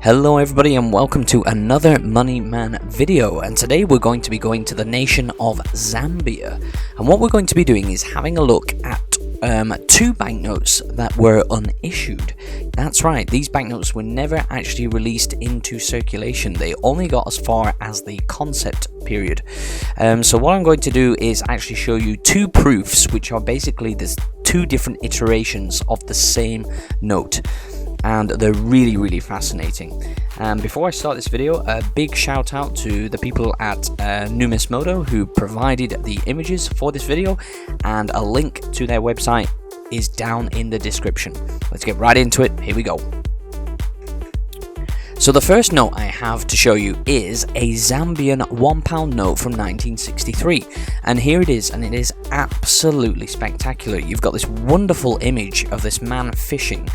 Hello everybody and welcome to another Money Man video, and today we're going to be going to the nation of Zambia, and what we're going to be doing is having a look at two banknotes that were unissued. That's right, these banknotes were never actually released into circulation. They only got as far as the concept period. So what I'm going to do is actually show you two proofs, which are basically the two different iterations of the same note. And they're really fascinating. Before I start this video, a big shout out to the people at Numismondo who provided the images for this video, and a link to their website is down in the description. Let's get right into it. Here we go. So the first note I have to show you is a Zambian £1 note from 1963, and here it is, and it is absolutely spectacular. You've got this wonderful image of this man fishing.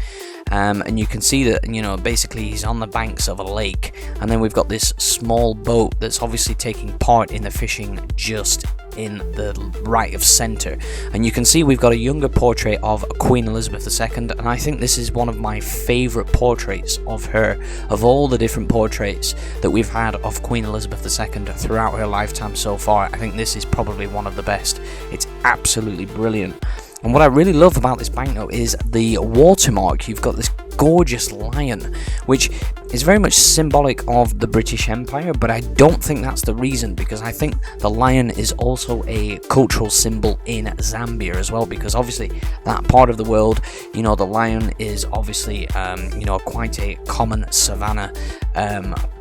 And you can see that, you know, basically he's on the banks of a lake, and then we've got this small boat that's obviously taking part in the fishing just in the right of center. And you can see we've got a younger portrait of Queen Elizabeth II, and I think this is one of my favorite portraits of her. Of all the different portraits that we've had of Queen Elizabeth II throughout her lifetime so far, I think this is probably one of the best. It's absolutely brilliant. And what I really love about this banknote is the watermark. You've got this gorgeous lion, which is very much symbolic of the British Empire, but I don't think that's the reason, because I think the lion is also a cultural symbol in Zambia as well, because obviously that part of the world, you know, the lion is obviously, you know, quite a common savanna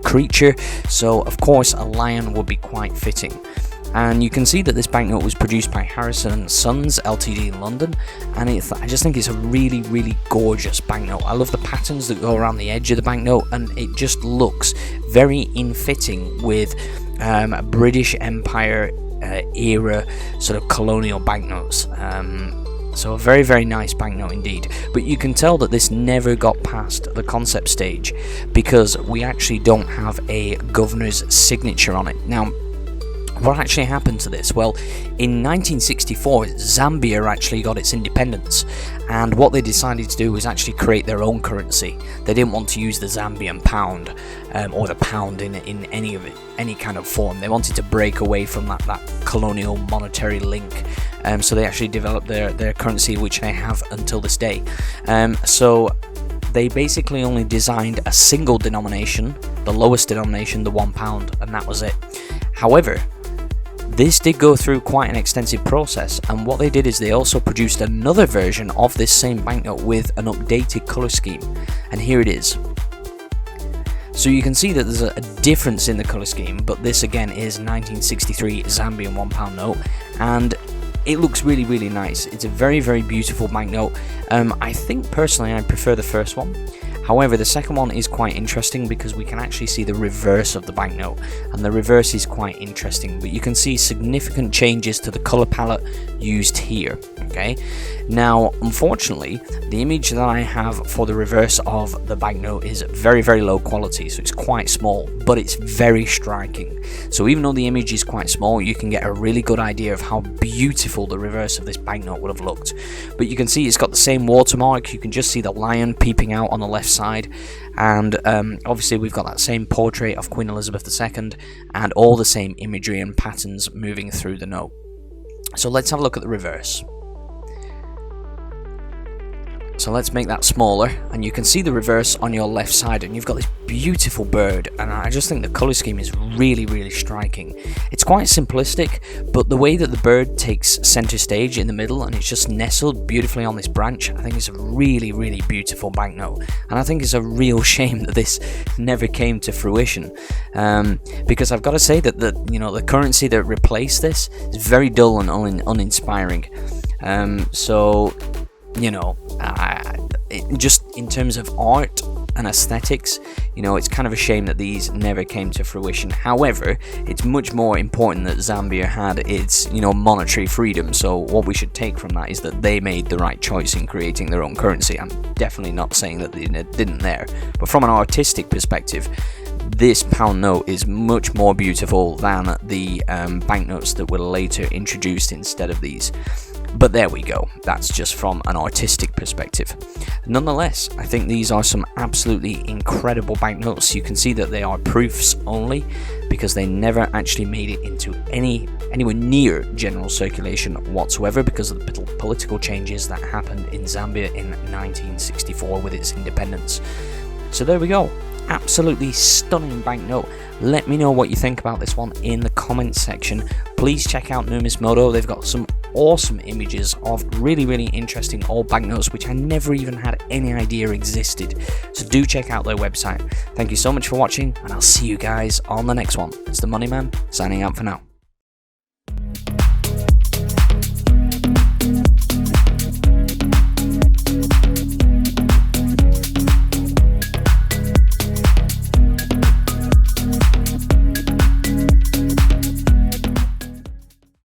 creature, so of course a lion would be quite fitting. And you can see that this banknote was produced by Harrison & Sons Ltd in London, and I just think it's a really gorgeous banknote. I love the patterns that go around the edge of the banknote, and it just looks very in fitting with British Empire era sort of colonial banknotes. So a very nice banknote indeed. But you can tell that this never got past the concept stage, because we actually don't have a governor's signature on it. Now, what actually happened to this? Well, in 1964, Zambia actually got its independence, and what they decided to do was actually create their own currency. They didn't want to use the Zambian Pound or the pound in any kind of form. They wanted to break away from that colonial monetary link. So they actually developed their currency, which they have until this day. So they basically only designed a single denomination, the lowest denomination, the £1, and that was it. However, this did go through quite an extensive process, and what they did is they also produced another version of this same banknote with an updated colour scheme, and here it is. So you can see that there's a difference in the colour scheme, but this again is 1963 Zambian £1 note, and it looks really nice. It's a very beautiful banknote. I think personally I prefer the first one. However, the second one is quite interesting because we can actually see the reverse of the banknote, and the reverse is quite interesting, but you can see significant changes to the colour palette used here. Okay, now unfortunately the image that I have for the reverse of the banknote is very low quality, so it's quite small, but it's very striking. So even though the image is quite small, you can get a really good idea of how beautiful the reverse of this banknote would have looked. But you can see it's got the same watermark. You can just see the lion peeping out on the left side, and obviously we've got that same portrait of Queen Elizabeth II and all the same imagery and patterns moving through the note. So let's have a look at the reverse. So let's make that smaller, and you can see the reverse on your left side, and you've got this beautiful bird, and I just think the colour scheme is really striking. It's quite simplistic, but the way that the bird takes centre stage in the middle and it's just nestled beautifully on this branch, I think it's a really beautiful banknote, and I think it's a real shame that this never came to fruition, because I've got to say that the currency that replaced this is very dull and uninspiring. So, you know, just in terms of art and aesthetics, you know, it's kind of a shame that these never came to fruition. However, it's much more important that Zambia had its, you know, monetary freedom. So what we should take from that is that they made the right choice in creating their own currency. I'm definitely not saying that they didn't there, but from an artistic perspective, this pound note is much more beautiful than the banknotes that were later introduced instead of these. But there we go, that's just from an artistic perspective. Nonetheless, I think these are some absolutely incredible banknotes. You can see that they are proofs only, because they never actually made it into anywhere near general circulation whatsoever, because of the political changes that happened in Zambia in 1964 with its independence. So there we go, absolutely stunning banknote. Let me know what you think about this one in the comments section. Please check out Numismondo. They've got some awesome images of really interesting old banknotes which I never even had any idea existed. So do check out their website. Thank you so much for watching, and I'll see you guys on the next one. It's the Money Man signing out for now.